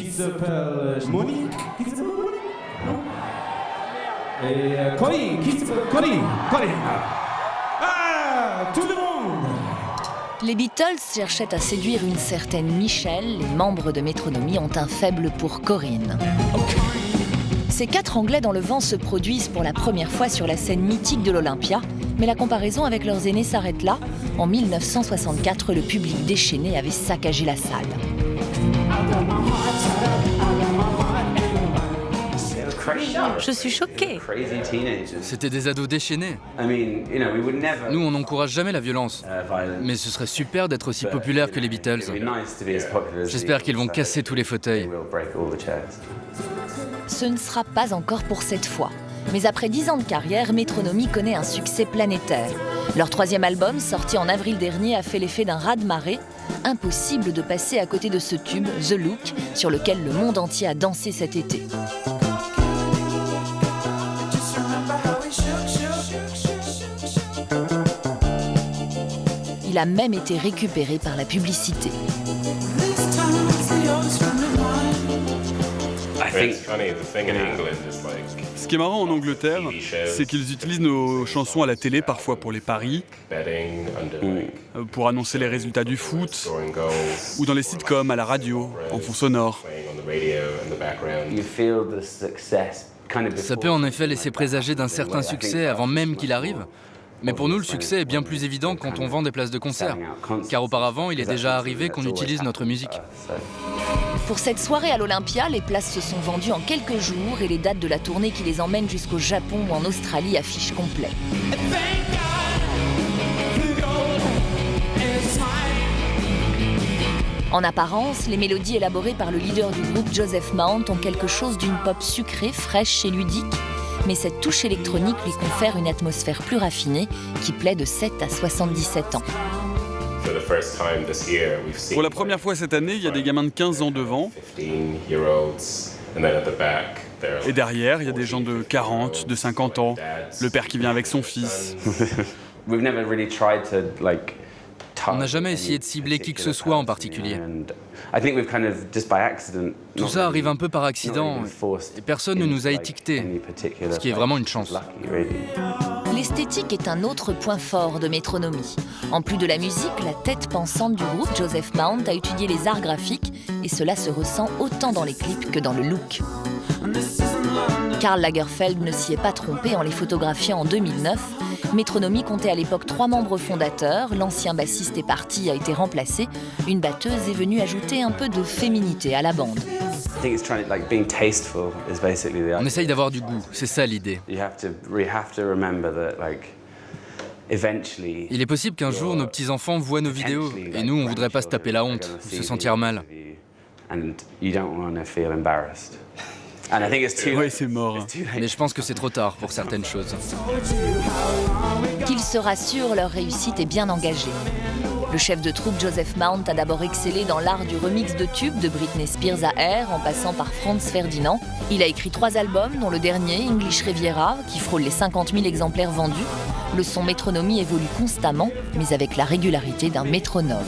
qui s'appelle Monique. Qui s'appelle Monique? Non. Et Corinne, qui s'appelle Corinne. Ah, tout le monde. Les Beatles cherchaient à séduire une certaine Michelle. Les membres de Métronomie ont un faible pour Corinne. Ces 4 Anglais dans le vent se produisent pour la première fois sur la scène mythique de l'Olympia. Mais la comparaison avec leurs aînés s'arrête là. En 1964, le public déchaîné avait saccagé la salle. Je suis choquée. C'était des ados déchaînés. Nous, on n'encourage jamais la violence. Mais ce serait super d'être aussi populaire que les Beatles. J'espère qu'ils vont casser tous les fauteuils. Ce ne sera pas encore pour cette fois. Mais après 10 ans de carrière, Métronomie connaît un succès planétaire. Leur 3e album, sorti en avril dernier, a fait l'effet d'un raz-de-marée. Impossible de passer à côté de ce tube, The Look, sur lequel le monde entier a dansé cet été. Il a même été récupéré par la publicité. Ce qui est marrant en Angleterre, c'est qu'ils utilisent nos chansons à la télé, parfois pour les paris, pour annoncer les résultats du foot, ou dans les sitcoms, à la radio, en fond sonore. Ça peut en effet laisser présager d'un certain succès avant même qu'il arrive. Mais pour nous, le succès est bien plus évident quand on vend des places de concert. Car auparavant, il est déjà arrivé qu'on utilise notre musique. Pour cette soirée à l'Olympia, les places se sont vendues en quelques jours et les dates de la tournée qui les emmène jusqu'au Japon ou en Australie affichent complet. En apparence, les mélodies élaborées par le leader du groupe, Joseph Mount, ont quelque chose d'une pop sucrée, fraîche et ludique. Mais cette touche électronique lui confère une atmosphère plus raffinée qui plaît de 7 à 77 ans. Pour la première fois cette année, il y a des gamins de 15 ans devant. Et derrière, il y a des gens de 40, de 50 ans. Le père qui vient avec son fils. On n'a jamais essayé de cibler qui que ce soit en particulier. Tout ça arrive un peu par accident et personne ne nous a étiquetés, ce qui est vraiment une chance. L'esthétique est un autre point fort de Métronomie. En plus de la musique, la tête pensante du groupe, Joseph Mount, a étudié les arts graphiques et cela se ressent autant dans les clips que dans le look. Karl Lagerfeld ne s'y est pas trompé en les photographiant en 2009. Métronomie comptait à l'époque 3 membres fondateurs. L'ancien bassiste est parti, a été remplacé. Une batteuse est venue ajouter un peu de féminité à la bande. On essaye d'avoir du goût, c'est ça l'idée. Il est possible qu'un jour nos petits-enfants voient nos vidéos et nous, on ne voudrait pas se taper la honte, se sentir mal. Oui, c'est mort. Mais je pense que c'est trop tard pour certaines choses. Qu'ils se rassurent, leur réussite est bien engagée. Le chef de troupe Joseph Mount a d'abord excellé dans l'art du remix de tubes de Britney Spears à Air, en passant par Franz Ferdinand. Il a écrit 3 albums, dont le dernier, English Riviera, qui frôle les 50 000 exemplaires vendus. Le son Métronomie évolue constamment, mais avec la régularité d'un métronome.